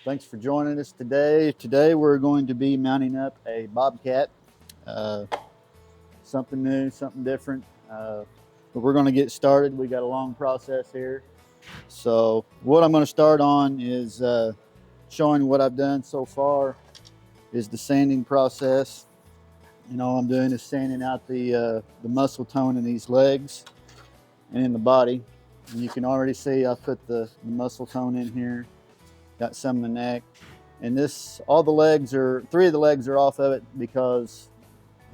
Thanks for joining us today. Today we're going to be mounting up a Bobcat. Uh, Something new, something different. But we're going to get started. We got a long process here. So what I'm going to start on is showing what I've done so far is the sanding process. All I'm doing is sanding out the muscle tone in these legs and in the body. And you can already see I put the muscle tone in here. Got some in the neck. And all the legs three of the legs are off of it because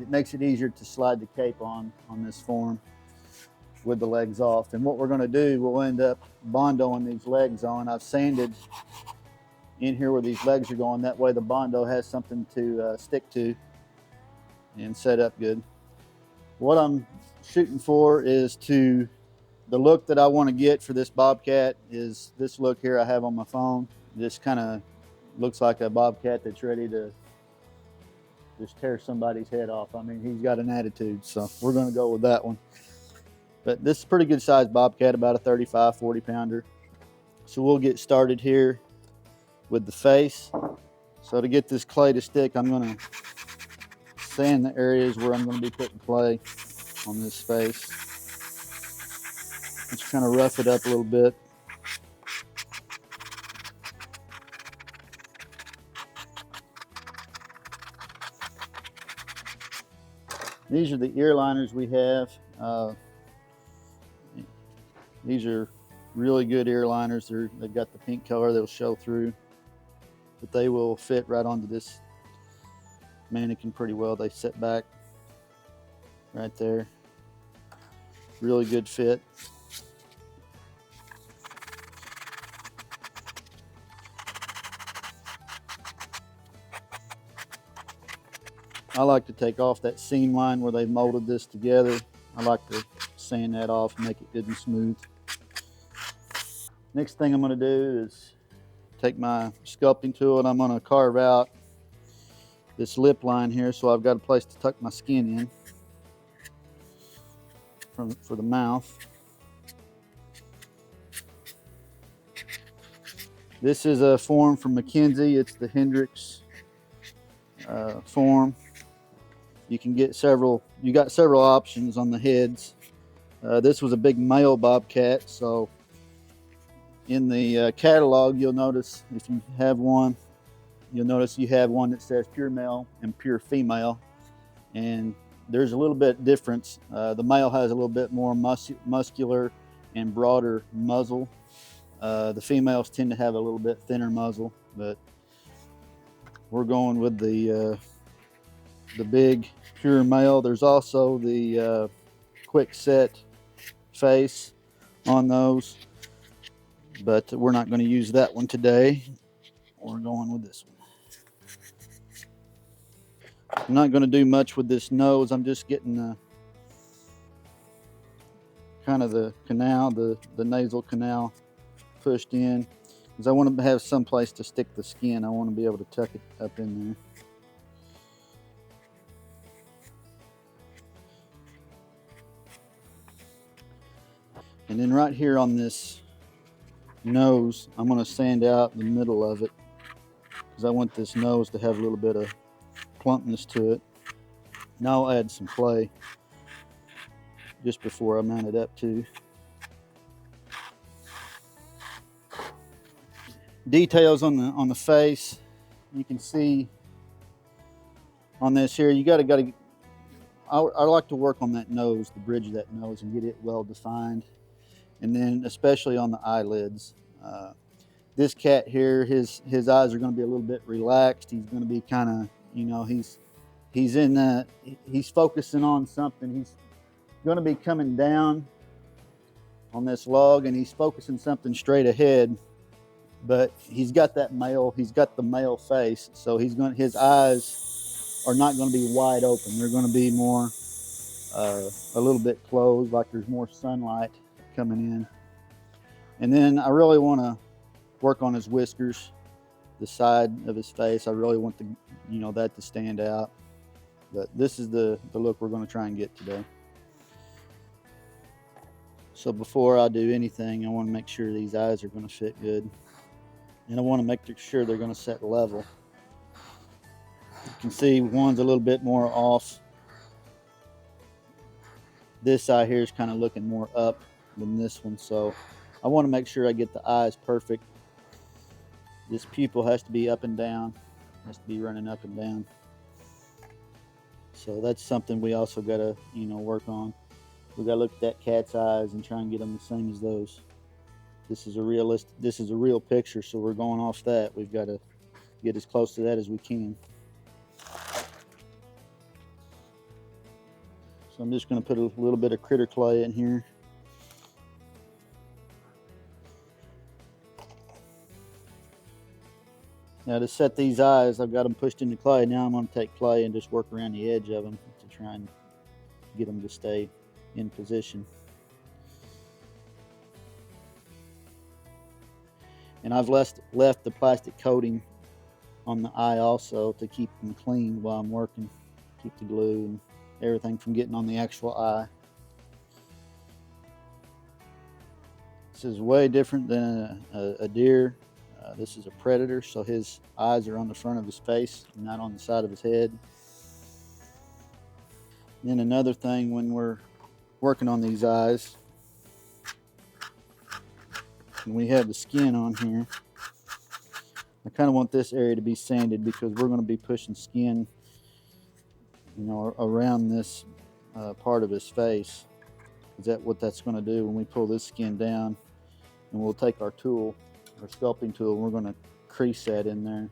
it makes it easier to slide the cape on this form with the legs off. And what we're going to do, we'll end up bondoing these legs on. I've sanded in here where these legs are going. That way the bondo has something to stick to and set up good. What I'm shooting for is the look that I want to get for this Bobcat is this look here I have on my phone. This kind of looks like a Bobcat that's ready to just tear somebody's head off. I mean, he's got an attitude, so we're going to go with that one. But this is a pretty good sized Bobcat, about a 35, 40 pounder. So we'll get started here with the face. So to get this clay to stick, I'm going to sand the areas where I'm going to be putting clay on this face. Just kind of rough it up a little bit. These are the ear liners we have. These are really good ear liners. They've got the pink color. They'll show through, but they will fit right onto this mannequin pretty well. They sit back right there. Really good fit. I like to take off that seam line where they molded this together. I like to sand that off and make it good and smooth. Next thing I'm going to do is take my sculpting tool and I'm going to carve out this lip line here, so I've got a place to tuck my skin in for the mouth. This is a form from McKenzie. It's the Hendrix form. You can get you got several options on the heads. This was a big male Bobcat, so in the catalog you'll notice, if you have one, you'll notice you have one that says pure male and pure female, and there's a little bit difference. The male has a little bit more muscular and broader muzzle. The females tend to have a little bit thinner muzzle, but we're going with the big pure male. There's also the quick set face on those, but we're not going to use that one today. We're going with this one. I'm not going to do much with this nose. I'm just getting kind of the canal, the nasal canal pushed in, because I want to have some place to stick the skin. I want to be able to tuck it up in there. And then right here on this nose, I'm going to sand out the middle of it, because I want this nose to have a little bit of plumpness to it. Now I'll add some clay just before I mount it up too. Details on the face, you can see on this here. You got to. I like to work on that nose, the bridge of that nose, and get it well defined. And then especially on the eyelids. This cat here, his eyes are going to be a little bit relaxed. He's going to be kind of, he's focusing on something. He's going to be coming down on this log, and he's focusing something straight ahead. But he's got the male face, so his eyes are not going to be wide open. They're going to be more a little bit closed, like there's more sunlight coming in. And then I really want to work on his whiskers, the side of his face. I really want that to stand out. But this is the look we're going to try and get today. So before I do anything, I want to make sure these eyes are going to fit good. and I want to make sure they're going to set level. You can see one's a little bit more off. This eye here is kind of looking more up than this one, so I want to make sure I get the eyes perfect. This pupil has to be up and down, has to be running up and down. So that's something we also got to, work on. We got to look at that cat's eyes and try and get them the same as those. This is a real picture, so we're going off that. We've got to get as close to that as we can. So I'm just going to put a little bit of critter clay in here. Now to set these eyes, I've got them pushed into clay. Now I'm going to take clay and just work around the edge of them to try and get them to stay in position. And I've left the plastic coating on the eye also to keep them clean while I'm working, keep the glue and everything from getting on the actual eye. This is way different than a deer. This is a predator, so his eyes are on the front of his face, not on the side of his head. Then another thing when we're working on these eyes, and we have the skin on here, I kind of want this area to be sanded because we're going to be pushing skin, around this part of his face. Is that what that's going to do when we pull this skin down? And we'll take our tool, our sculpting tool, and we're going to crease that in there,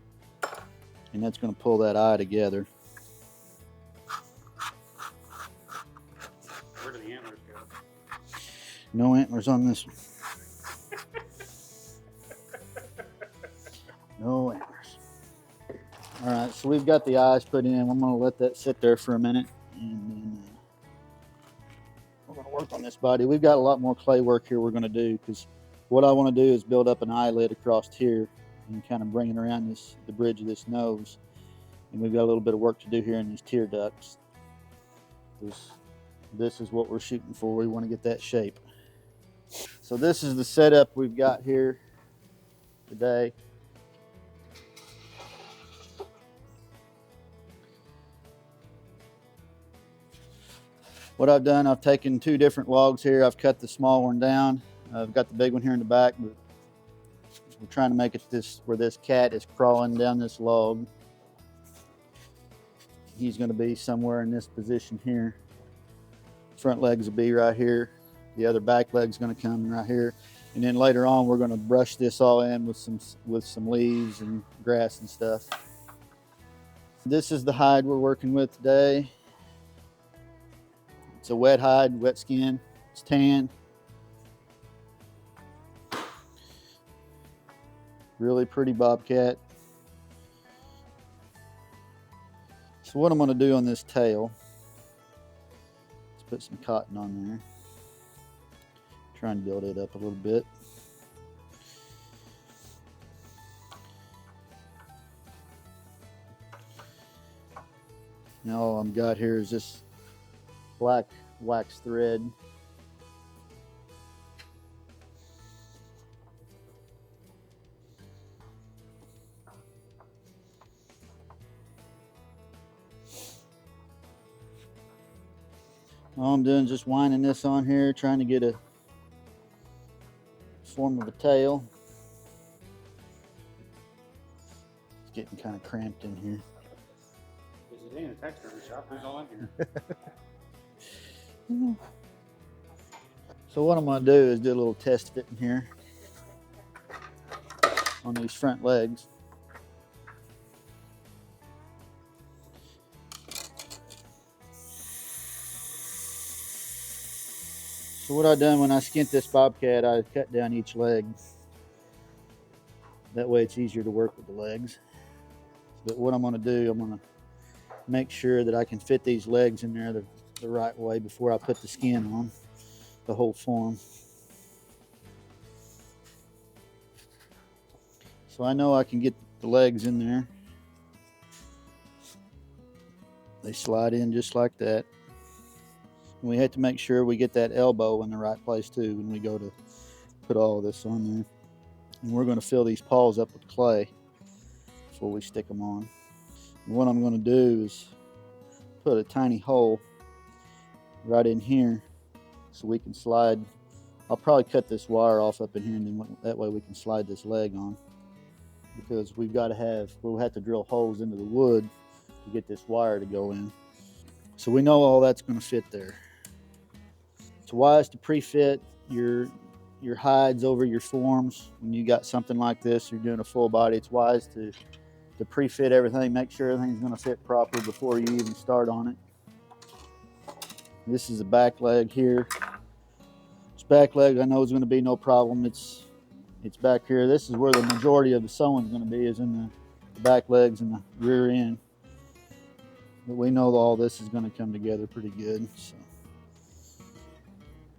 and that's going to pull that eye together. Where do the antlers go? No antlers on this one. No antlers. All right, so we've got the eyes put in. I'm going to let that sit there for a minute, and then we're going to work on this body. We've got a lot more clay work here we're going to do, because what I want to do is build up an eyelid across here and kind of bring it around the bridge of this nose. And we've got a little bit of work to do here in these tear ducts. This is what we're shooting for. We want to get that shape. So this is the setup we've got here today. What I've done, I've taken 2 different logs here. I've cut the small one down. I've got the big one here in the back, but we're trying to make it where this cat is crawling down this log. He's going to be somewhere in this position here. Front legs will be right here. The other back leg's going to come right here. And then later on, we're going to brush this all in with some leaves and grass and stuff. This is the hide we're working with today. It's a wet hide, wet skin. It's tan. Really pretty bobcat. So what I'm going to do on this tail, let's put some cotton on there. Try and build it up a little bit. Now all I've got here is this black wax thread. All I'm doing is just winding this on here, trying to get a form of a tail. It's getting kind of cramped in here. Is it in a taxidermy shop? Who's all in here? So what I'm going to do is do a little test fitting here on these front legs. So what I've done when I skint this bobcat, I cut down each leg. That way it's easier to work with the legs. But what I'm going to do, I'm going to make sure that I can fit these legs in there the right way before I put the skin on, the whole form. So I know I can get the legs in there. They slide in just like that. And we have to make sure we get that elbow in the right place too when we go to put all of this on there. And we're going to fill these paws up with clay before we stick them on. And what I'm going to do is put a tiny hole right in here so we can slide. I'll probably cut this wire off up in here, and then that way we can slide this leg on, because we'll have to drill holes into the wood to get this wire to go in. So we know all that's going to fit there. It's wise to pre-fit your hides over your forms. When you got something like this, you're doing a full body, it's wise to pre-fit everything, make sure everything's going to fit properly before you even start on it. This is the back leg here. This back leg I know is going to be no problem. It's back here. This is where the majority of the sewing is going to be, is in the back legs and the rear end. But we know all this is going to come together pretty good. So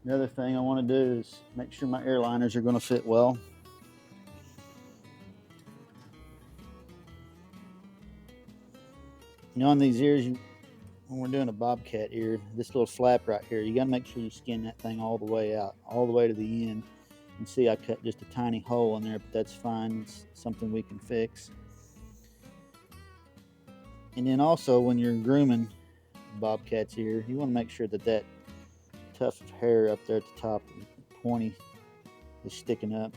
the other thing I want to do is make sure my airliners are going to fit well. You know, on these ears, when we're doing a bobcat ear, this little flap right here, you got to make sure you skin that thing all the way out, all the way to the end. You can see I cut just a tiny hole in there, but that's fine. It's something we can fix. And then also, when you're grooming bobcat's ear, you want to make sure that that tuft of hair up there at the top, pointy, is sticking up.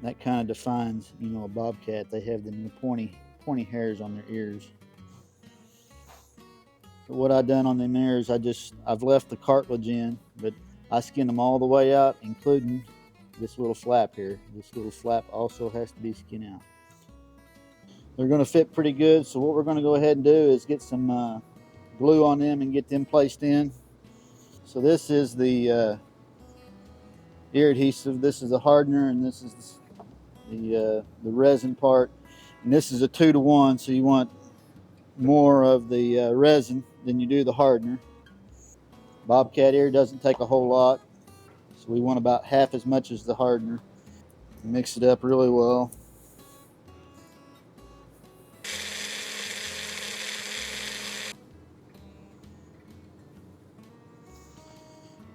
That kind of defines, you know, a bobcat. They have the pointy hairs on their ears. But what I've done on them ears, I've left the cartilage in, but I skinned them all the way out, including this little flap here. This little flap also has to be skinned out. They're going to fit pretty good, so what we're going to go ahead and do is get some glue on them and get them placed in. So this is the ear adhesive, this is the hardener, and this is the resin part. And this is a 2-to-1, so you want more of the resin than you do the hardener. Bobcat ear doesn't take a whole lot, so we want about half as much as the hardener. Mix it up really well.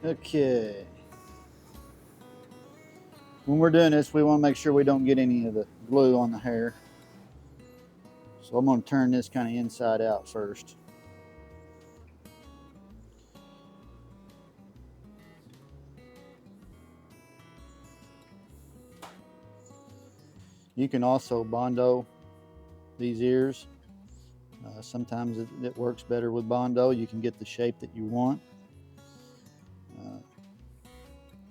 Okay. When we're doing this, we want to make sure we don't get any of the glue on the hair. So I'm going to turn this kind of inside out first. You can also Bondo these ears. Sometimes it works better with Bondo. You can get the shape that you want.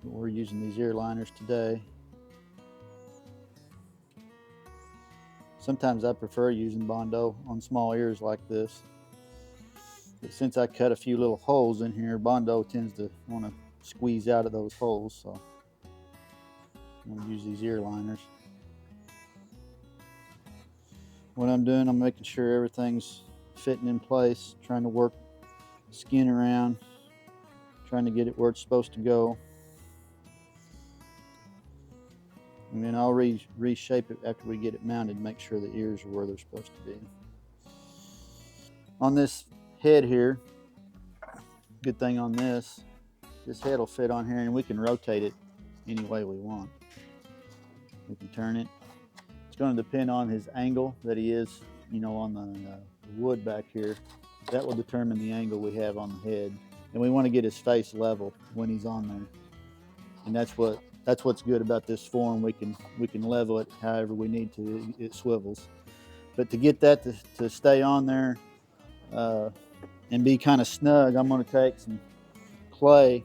We're using these ear liners today. Sometimes I prefer using Bondo on small ears like this. But since I cut a few little holes in here, Bondo tends to want to squeeze out of those holes. So I'm going to use these ear liners. What I'm doing, I'm making sure everything's fitting in place, trying to work the skin around, trying to get it where it's supposed to go. And then I'll reshape it after we get it mounted, make sure the ears are where they're supposed to be. On this head here, good thing on this head will fit on here, and we can rotate it any way we want. We can turn it. It's going to depend on his angle that he is, you know, on the wood back here. That will determine the angle we have on the head. And we want to get his face level when he's on there. And that's what's good about this form. We can level it however we need to. It swivels. But to get that to stay on there and be kind of snug, I'm going to take some clay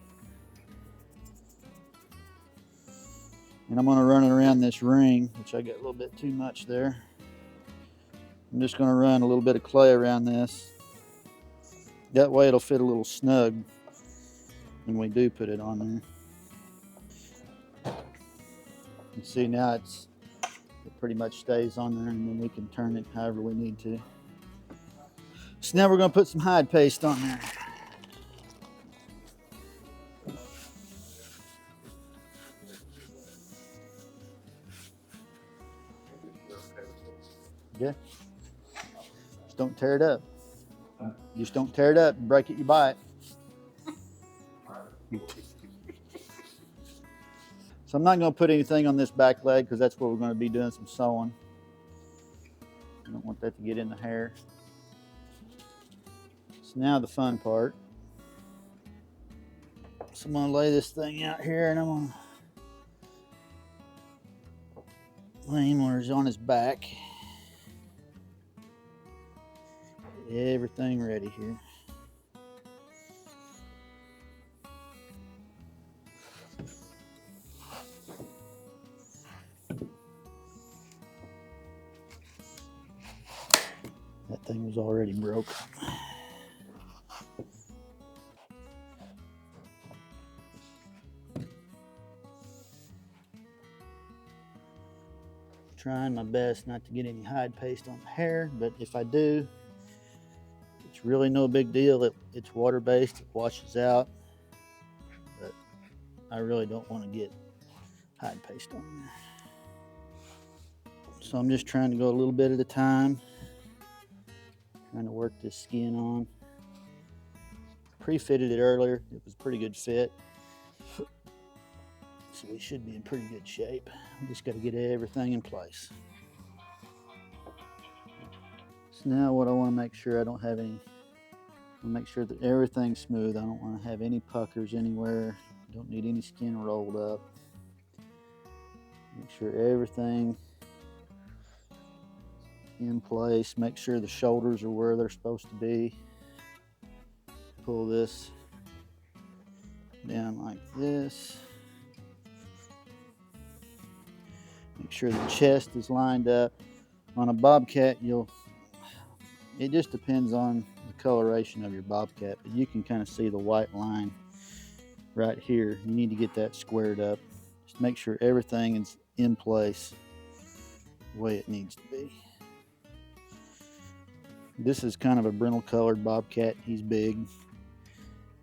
and I'm going to run it around this ring, which I got a little bit too much there. I'm just going to run a little bit of clay around this. That way it'll fit a little snug when we do put it on there. You see now it pretty much stays on there, and then we can turn it however we need to. So now we're going to put some hide paste on there. Yeah. Just don't tear it up. Just don't tear it up and break it, you buy it. So I'm not going to put anything on this back leg because that's where we're going to be doing some sewing. I don't want that to get in the hair. So now the fun part. So I'm going to lay this thing out here and I'm going to lay him where he's on his back. Everything ready here. That thing was already broke. Trying my best not to get any hide paste on the hair, but if I do, it's really no big deal. It's water-based, it washes out, but I really don't want to get hide paste on there. So I'm just trying to go a little bit at a time, trying to work this skin on. Pre-fitted it earlier, it was a pretty good fit. So we should be in pretty good shape. We just got to get everything in place. So now what I want to make sure I don't have any, make sure that everything's smooth. I don't want to have any puckers anywhere. Don't need any skin rolled up. Make sure everything in place. Make sure the shoulders are where they're supposed to be. Pull this down like this. Make sure the chest is lined up. On a Bobcat, it just depends on the coloration of your Bobcat, but you can kind of see the white line right here. You need to get that squared up. Just make sure everything is in place the way it needs to be. This is kind of a brindle colored Bobcat. He's big.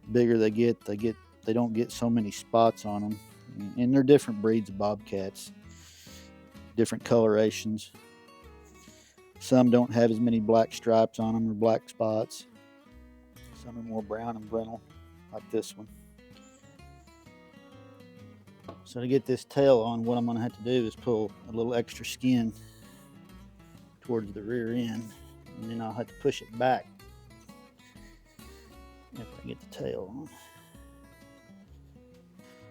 The bigger they don't get so many spots on them. And they're different breeds of Bobcats, different colorations. Some don't have as many black stripes on them or black spots. Some are more brown and brindle, like this one. So to get this tail on, what I'm going to have to do is pull a little extra skin towards the rear end, and then I'll have to push it back after I get the tail on.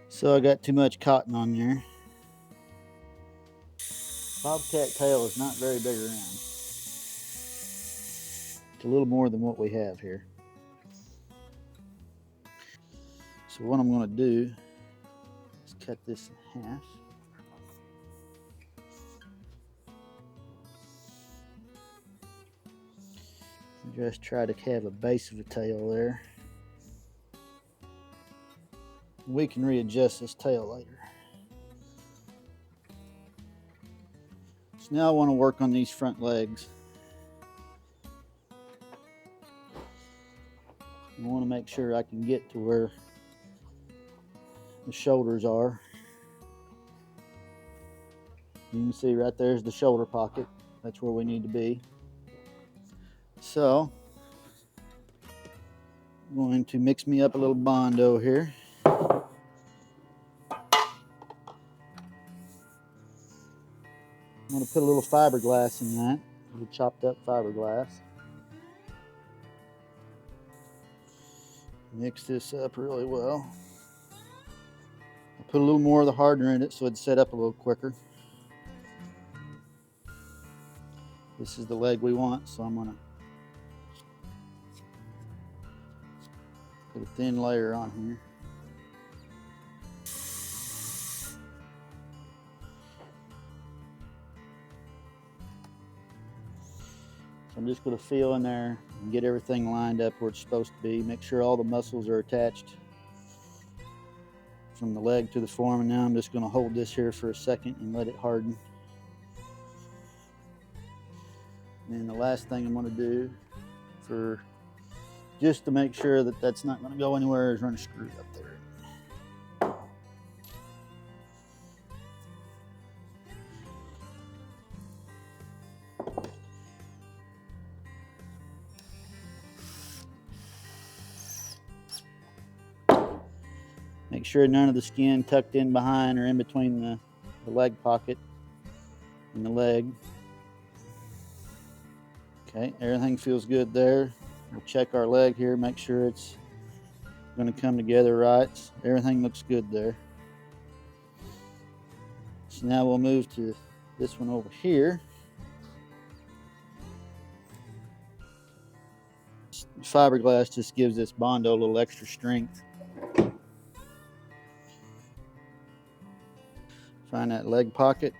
So I got too much cotton on there. Bobcat tail is not very big around. It's a little more than what we have here. So what I'm going to do is cut this in half. Just try to have a base of a tail there. We can readjust this tail later. So now I want to work on these front legs. I want to make sure I can get to where the shoulders are. You can see right there's the shoulder pocket. That's where we need to be. So I'm going to mix me up a little Bondo here. I'm going to put a little fiberglass in that, a little chopped up fiberglass. Mix this up really well. I'll put a little more of the hardener in it so it'd set up a little quicker. This is the leg we want, so I'm going to put a thin layer on here. So I'm just going to feel in there and get everything lined up where it's supposed to be. Make sure all the muscles are attached from the leg to the form. And now I'm just going to hold this here for a second and let it harden. And then the last thing I'm going to do, for just to make sure that that's not going to go anywhere, is run a screw up there. Make sure none of the skin tucked in behind or in between the leg pocket and the leg. Okay, everything feels good there. We'll check our leg here, make sure it's going to come together right. Everything looks good there. So now we'll move to this one over here. Fiberglass just gives this Bondo a little extra strength. Find that leg pocket.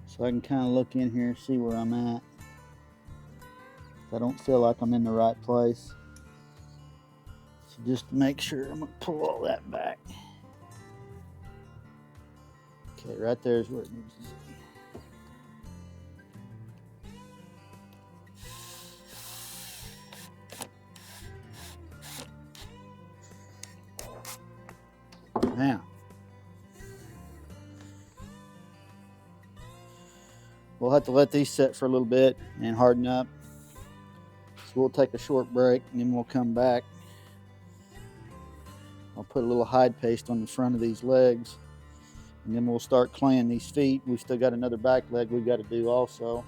So I can kind of look in here and see where I'm at. If I don't feel like I'm in the right place. So just to make sure, I'm going to pull all that back. Okay, right there is where it needs to be. Now, we'll have to let these set for a little bit and harden up. So we'll take a short break and then we'll come back. I'll put a little hide paste on the front of these legs and then we'll start claying these feet. We've still got another back leg we've got to do also.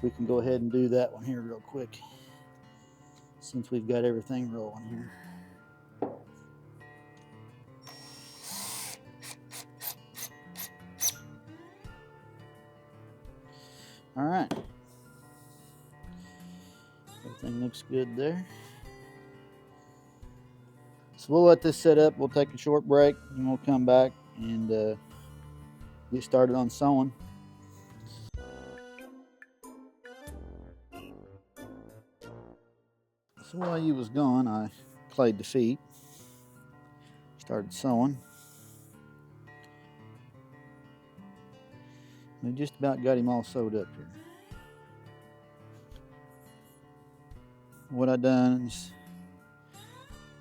We can go ahead and do that one here real quick since we've got everything rolling here. All right, everything looks good there. So we'll let this set up. We'll take a short break and we'll come back and get started on sewing. So while you was gone, I clayed the feet, started sewing. We just about got him all sewed up here. What I done is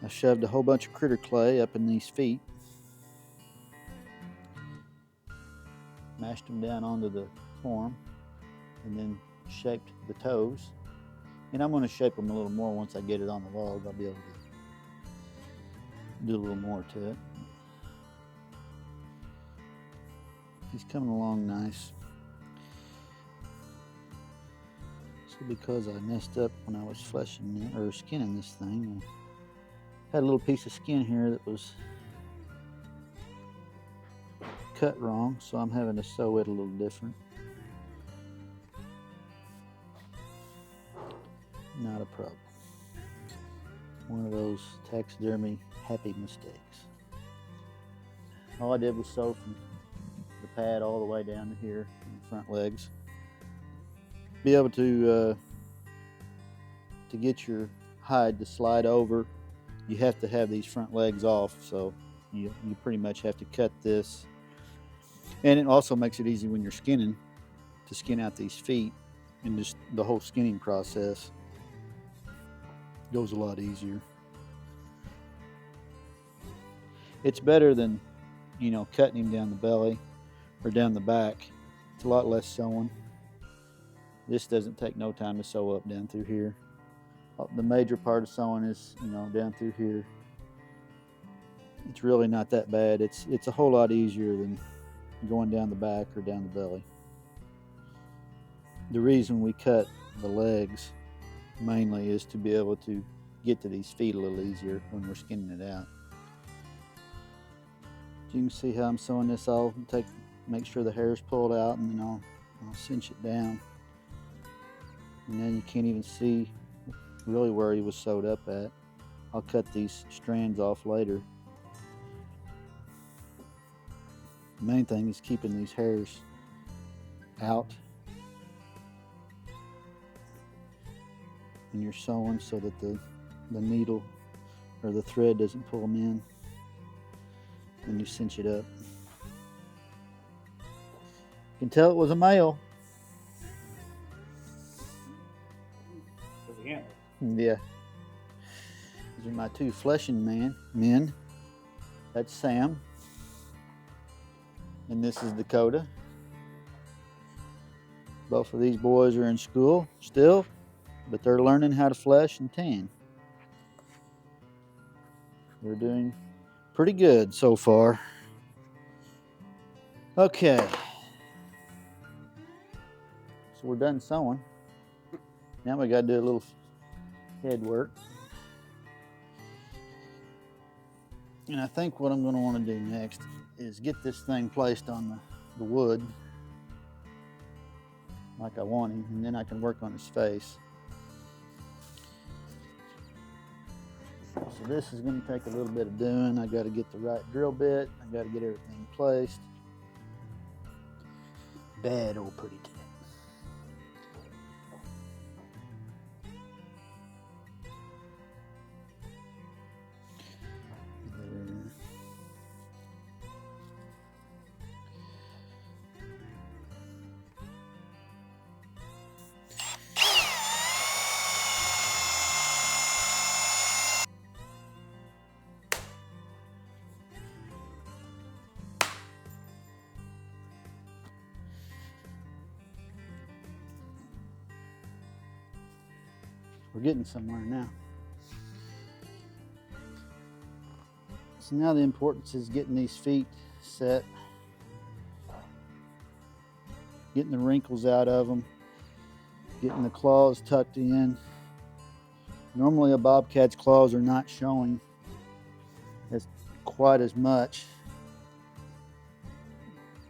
I shoved a whole bunch of critter clay up in these feet, mashed them down onto the form, and then shaped the toes. And I'm going to shape them a little more once I get it on the log. I'll be able to do a little more to it. He's coming along nice. So because I messed up when I was fleshing or skinning this thing, I had a little piece of skin here that was cut wrong, so I'm having to sew it a little different. Not a problem. One of those taxidermy happy mistakes. All I did was sew from the pad all the way down to here in the front legs. Be able to get your hide to slide over, you have to have these front legs off, so you pretty much have to cut this. And it also makes it easy when you're skinning to skin out these feet, and just the whole skinning process goes a lot easier. It's better than, you know, cutting him down the belly or down the back. It's a lot less sewing. This doesn't take no time to sew up down through here. The major part of sewing is, you know, down through here. It's really not that bad. It's a whole lot easier than going down the back or down the belly. The reason we cut the legs mainly is to be able to get to these feet a little easier when we're skinning it out. You can see how I'm sewing this off. Make sure the hair is pulled out, and then I'll cinch it down. And then you can't even see really where he was sewed up at. I'll cut these strands off later. The main thing is keeping these hairs out when you're sewing, so that the needle or the thread doesn't pull them in when you cinch it up. You can tell it was a male. Was he antler? Yeah. These are my two fleshing men. That's Sam. And this is Dakota. Both of these boys are in school still, but they're learning how to flesh and tan. They're doing pretty good so far. Okay. So we're done sewing. Now we got to do a little head work. And I think what I'm going to want to do next is get this thing placed on the wood like I want him, and then I can work on his face. So this is going to take a little bit of doing. I got to get the right drill bit. I got to get everything placed. Bad old putty cat. We're getting somewhere now. So now the importance is getting these feet set, getting the wrinkles out of them, getting the claws tucked in. Normally a bobcat's claws are not showing as quite as much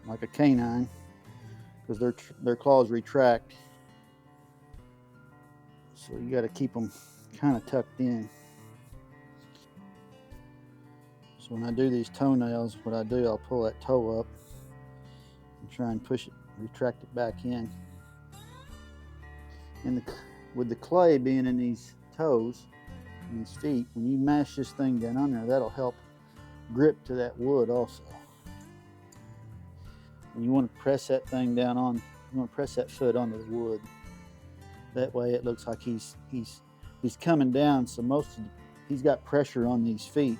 like a canine because their claws retract. So you got to keep them kind of tucked in. So when I do these toenails, what I do, I'll pull that toe up and try and push it, retract it back in. And with the clay being in these toes, and these feet, when you mash this thing down on there, that'll help grip to that wood also. And you want to press that thing down on, you want to press that foot onto the wood. That way it looks like he's coming down, so he's got pressure on these feet.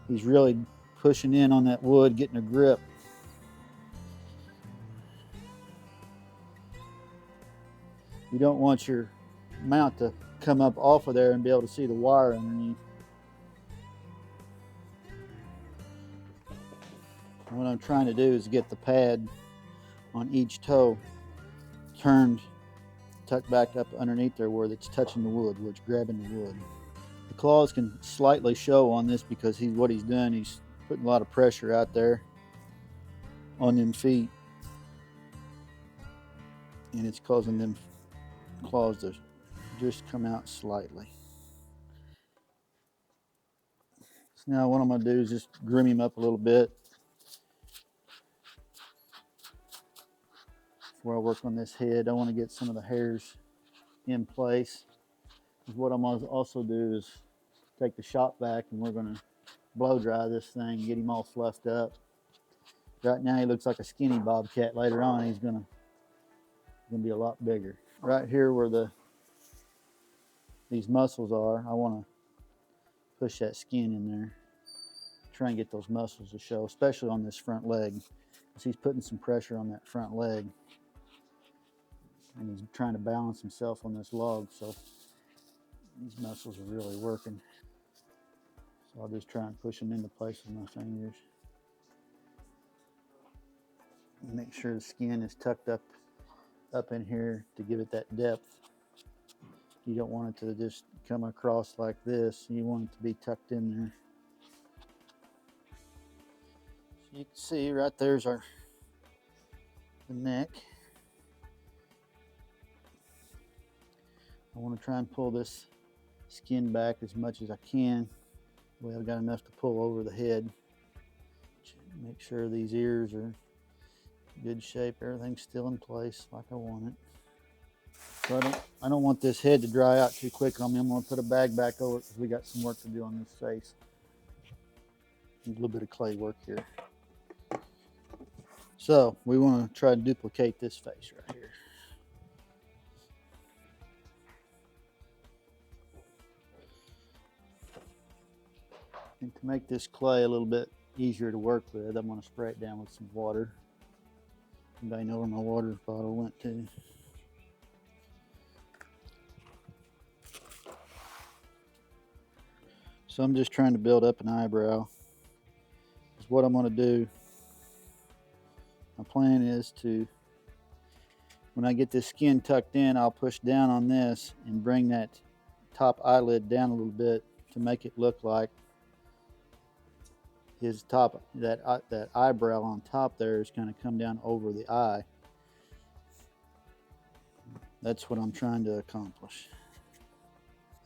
He's really pushing in on that wood, getting a grip. You don't want your mount to come up off of there and be able to see the wire underneath. And what I'm trying to do is get the pad on each toe turned, tucked back up underneath there where it's touching the wood, where it's grabbing the wood. The claws can slightly show on this because what he's doing, he's putting a lot of pressure out there on them feet, and it's causing them claws to just come out slightly. So now what I'm going to do is just grim him up a little bit before I work on this head. I want to get some of the hairs in place. What I'm going to also do is take the shop vac and we're going to blow dry this thing, get him all fluffed up. Right now he looks like a skinny bobcat. Later on he's going to be a lot bigger. Right here where these muscles are, I want to push that skin in there. Try and get those muscles to show, especially on this front leg, because he's putting some pressure on that front leg. And he's trying to balance himself on this log, so these muscles are really working. So I'll just try and push them into place with my fingers. And make sure the skin is tucked up in here to give it that depth. You don't want it to just come across like this. You want it to be tucked in there. So you can see right there's the neck. I want to try and pull this skin back as much as I can. Well, I've got enough to pull over the head. Make sure these ears are in good shape. Everything's still in place like I want it. So I don't want this head to dry out too quick on me. I'm going to put a bag back over it because we got some work to do on this face. A little bit of clay work here. So we want to try to duplicate this face right here. And to make this clay a little bit easier to work with, I'm going to spray it down with some water. Anybody know where my water bottle went to? So I'm just trying to build up an eyebrow. Is what I'm going to do. My plan is to, when I get this skin tucked in, I'll push down on this and bring that top eyelid down a little bit to make it look like his top, that eyebrow on top there is going to come down over the eye. That's what I'm trying to accomplish.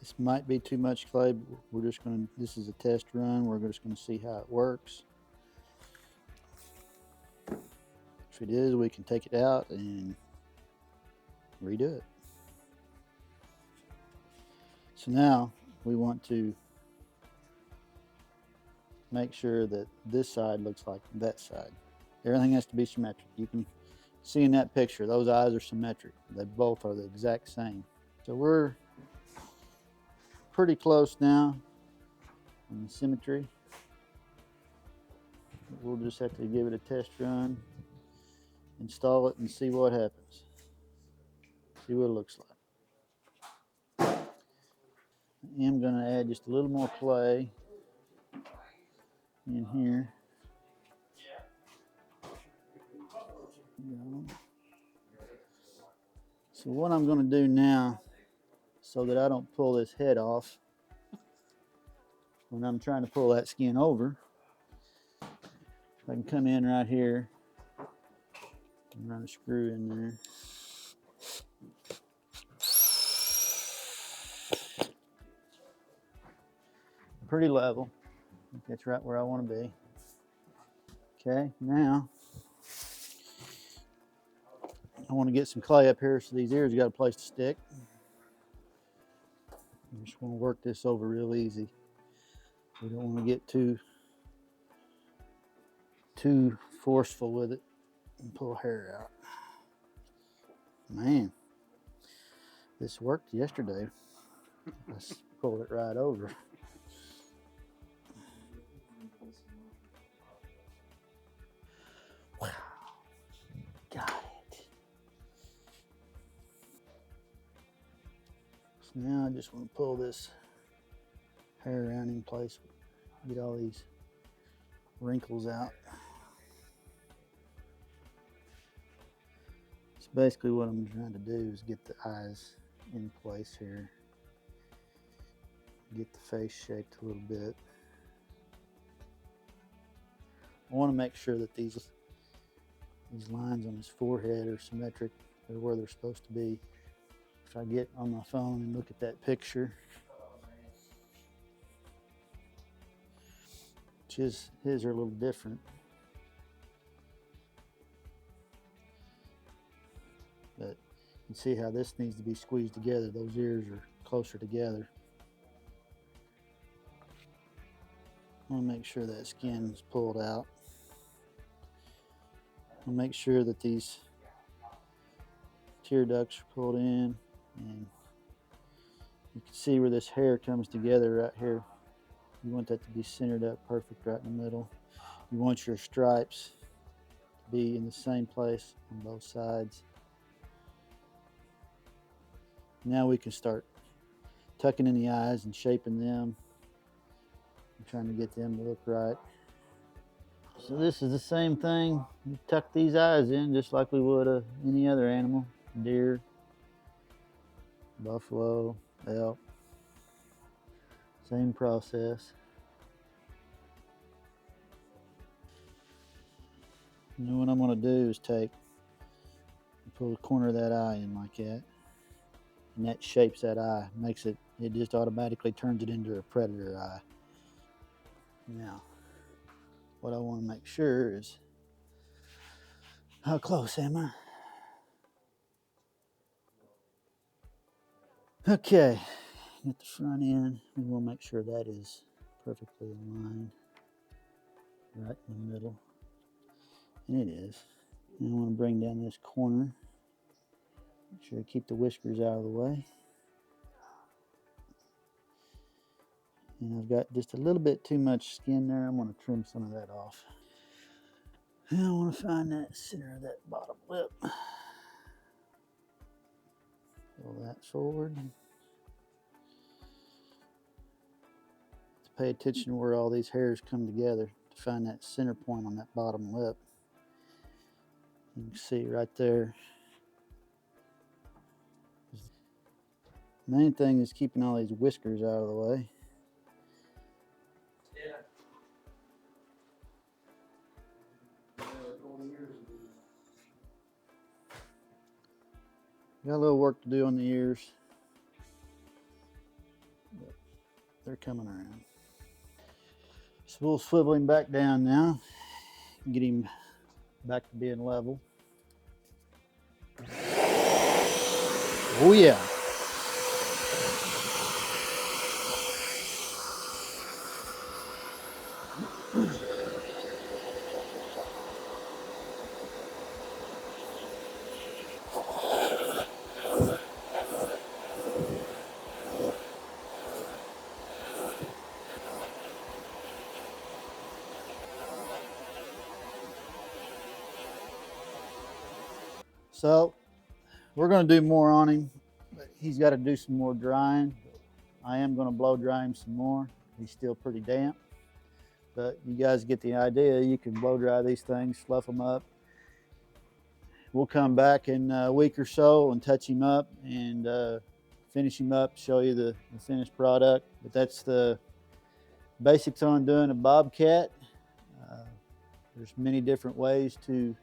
This might be too much clay, but we're just going to, this is a test run. We're just going to see how it works. If it is, we can take it out and redo it. So now we want to make sure that this side looks like that side. Everything has to be symmetric. You can see in that picture, those eyes are symmetric. They both are the exact same. So we're pretty close now on the symmetry. We'll just have to give it a test run, install it, and see what happens. See what it looks like. I am going to add just a little more clay in here. So what I'm going to do now, so that I don't pull this head off when I'm trying to pull that skin over, I can come in right here and run a screw in there. Pretty level. I think that's right where I want to be. Okay, now I want to get some clay up here so these ears got a place to stick. I just want to work this over real easy. We don't want to get too forceful with it and pull hair out. Man, this worked yesterday. Let's pull it right over. Wow, got it. So now I just want to pull this hair around in place, get all these wrinkles out. So basically what I'm trying to do is get the eyes in place here. Get the face shaped a little bit. I want to make sure that these lines on his forehead are symmetric. They're where they're supposed to be. If I get on my phone and look at that picture, his are a little different. But you can see how this needs to be squeezed together. Those ears are closer together. I want to make sure that skin is pulled out. I'll make sure that these tear ducts are pulled in, and you can see where this hair comes together right here. You want that to be centered up perfect right in the middle. You want your stripes to be in the same place on both sides. Now we can start tucking in the eyes and shaping them. I'm trying to get them to look right. So this is the same thing. You tuck these eyes in just like we would any other animal. Deer, buffalo, elk. Same process. And what I'm going to do is pull the corner of that eye in like that. And that shapes that eye. Makes it just automatically turns it into a predator eye. Now, what I want to make sure is, how close am I? Okay, get the front end. We will make sure that is perfectly aligned right in the middle. And it is. And I want to bring down this corner. Make sure I keep the whiskers out of the way. And I've got just a little bit too much skin there. I'm going to trim some of that off. And I want to find that center of that bottom lip. Pull that forward. To pay attention to where all these hairs come together to find that center point on that bottom lip. You can see right there. Main thing is keeping all these whiskers out of the way. Got a little work to do on the ears, but they're coming around. So we'll swivel him back down now, get him back to being level. Oh yeah. So we're going to do more on him, but he's got to do some more drying. I am going to blow dry him some more. He's still pretty damp, but you guys get the idea. You can blow dry these things, fluff them up. We'll come back in a week or so and touch him up and finish him up, show you the finished product. But that's the basics on doing a bobcat. There's many different ways to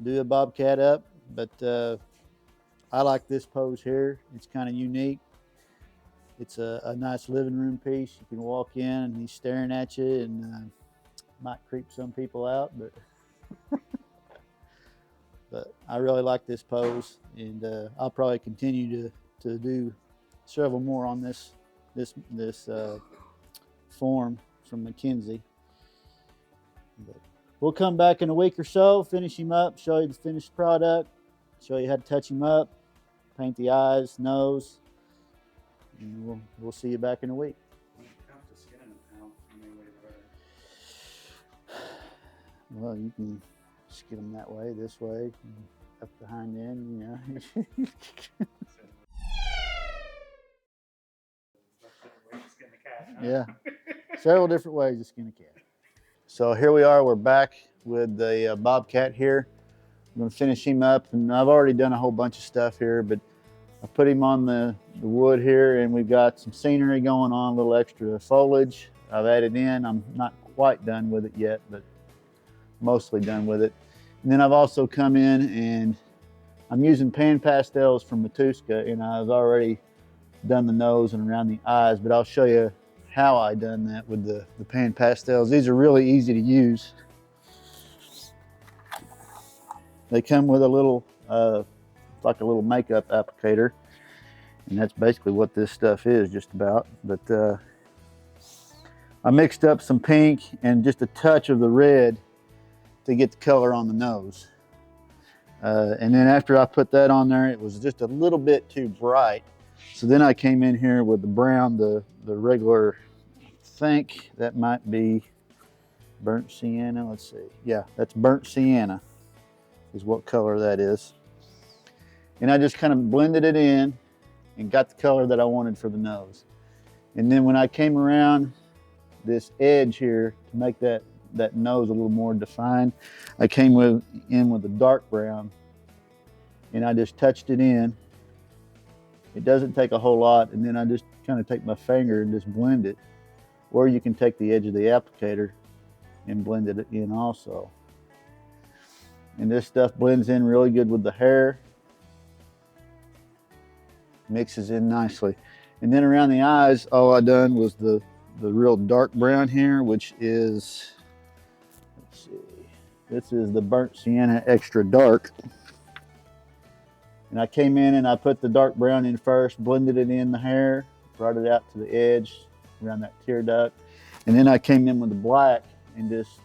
do a bobcat up, but I like this pose here. It's kind of unique. It's a nice living room piece. You can walk in and he's staring at you, and might creep some people out, but but I really like this pose, and I'll probably continue to do several more on this form from Mackenzie. But we'll come back in a week or so, finish him up, show you the finished product, show you how to touch him up, paint the eyes, nose, and we'll see you back in a week. Well, you can skin them that way, this way, up behind the end, you know. Yeah, several different ways to skin a cat. So here we are, we're back with the bobcat here. I'm gonna finish him up, and I've already done a whole bunch of stuff here, but I put him on the wood here, and we've got some scenery going on, a little extra foliage I've added in. I'm not quite done with it yet, but mostly done with it. And then I've also come in and I'm using pan pastels from Matuska, and I've already done the nose and around the eyes, but I'll show you how I done that with the pan pastels. These are really easy to use. They come with a little, like a little makeup applicator, and that's basically what this stuff is, just about. But I mixed up some pink and just a touch of the red to get the color on the nose. And then after I put that on there, it was just a little bit too bright. So then I came in here with the brown, the regular, I think that might be burnt sienna. Let's see. Yeah, that's burnt sienna is what color that is. And I just kind of blended it in and got the color that I wanted for the nose. And then when I came around this edge here to make that nose a little more defined, I came in with a dark brown, and I just touched it in. It doesn't take a whole lot, and then I just kind of take my finger and just blend it. Or you can take the edge of the applicator and blend it in also. And this stuff blends in really good with the hair. Mixes in nicely. And then around the eyes, all I done was the real dark brown here, which is, let's see, this is the burnt sienna extra dark. And I came in and I put the dark brown in first, blended it in the hair, brought it out to the edge around that tear duct. And then I came in with the black and just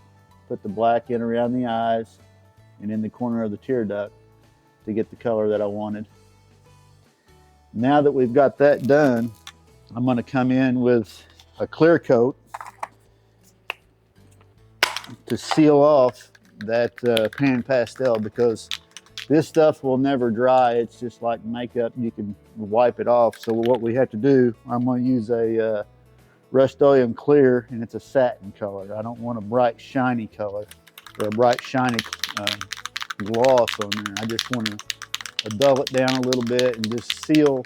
put the black in around the eyes and in the corner of the tear duct to get the color that I wanted. Now that we've got that done, I'm going to come in with a clear coat to seal off that pan pastel, because this stuff will never dry. It's just like makeup. You can wipe it off. So what we have to do, I'm going to use a Rust-Oleum clear, and it's a satin color. I don't want a bright shiny color or a bright shiny gloss on there. I just want to dull it down a little bit and just seal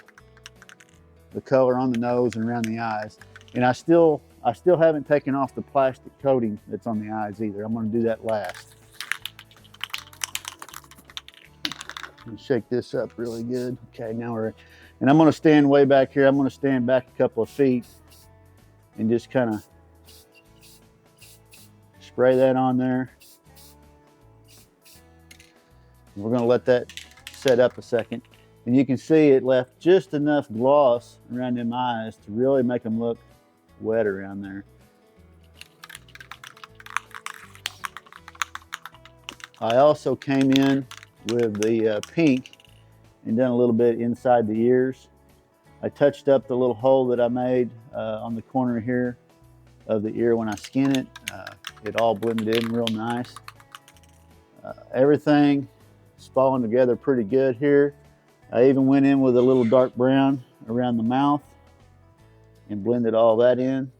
the color on the nose and around the eyes. And I still haven't taken off the plastic coating that's on the eyes either. I'm going to do that last. Shake this up really good. Okay, now and I'm going to stand way back here. I'm going to stand back a couple of feet and just kind of spray that on there. We're going to let that set up a second. And you can see it left just enough gloss around them eyes to really make them look wet around there. I also came in with the pink and done a little bit inside the ears. I touched up the little hole that I made on the corner here of the ear when I skin it. It all blended in real nice. Everything is falling together pretty good here. I even went in with a little dark brown around the mouth and blended all that in.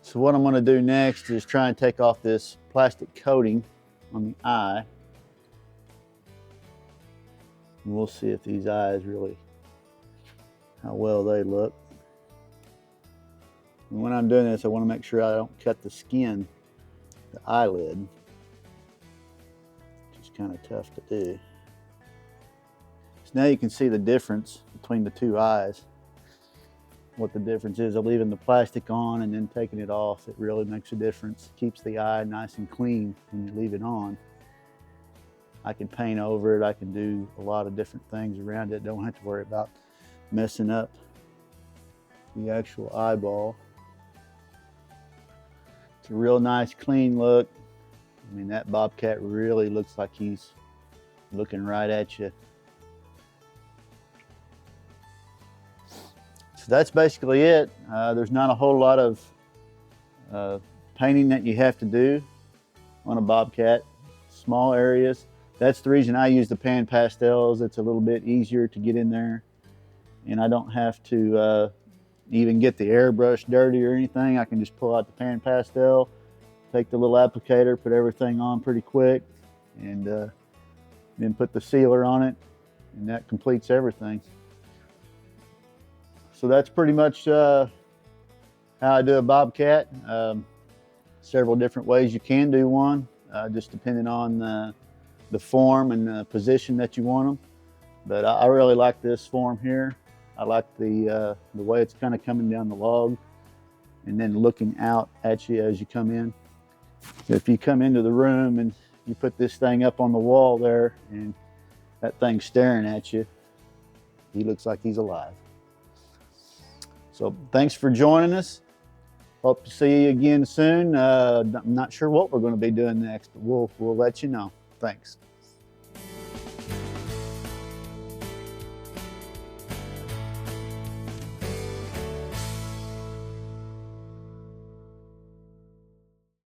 So what I'm going to do next is try and take off this plastic coating on the eye. And we'll see if these eyes really, how well they look. And when I'm doing this, I want to make sure I don't cut the skin, the eyelid, which is kind of tough to do. So now you can see the difference between the two eyes. What the difference is of leaving the plastic on and then taking it off. It really makes a difference. Keeps the eye nice and clean when you leave it on. I can paint over it. I can do a lot of different things around it. Don't have to worry about messing up the actual eyeball. It's a real nice clean look. I mean, that Bobcat really looks like he's looking right at you. So that's basically it. There's not a whole lot of painting that you have to do on a Bobcat. Small areas. That's the reason I use the pan pastels. It's a little bit easier to get in there, and I don't have to even get the airbrush dirty or anything. I can just pull out the pan pastel, take the little applicator, put everything on pretty quick, and then put the sealer on it, and that completes everything. So that's pretty much how I do a Bobcat. Several different ways you can do one, just depending on the form and the position that you want them. But I really like this form here. I like the way it's kind of coming down the log and then looking out at you as you come in. So if you come into the room and you put this thing up on the wall there and that thing's staring at you, he looks like he's alive. So thanks for joining us. Hope to see you again soon. I'm not sure what we're going to be doing next, but we'll let you know. Thanks.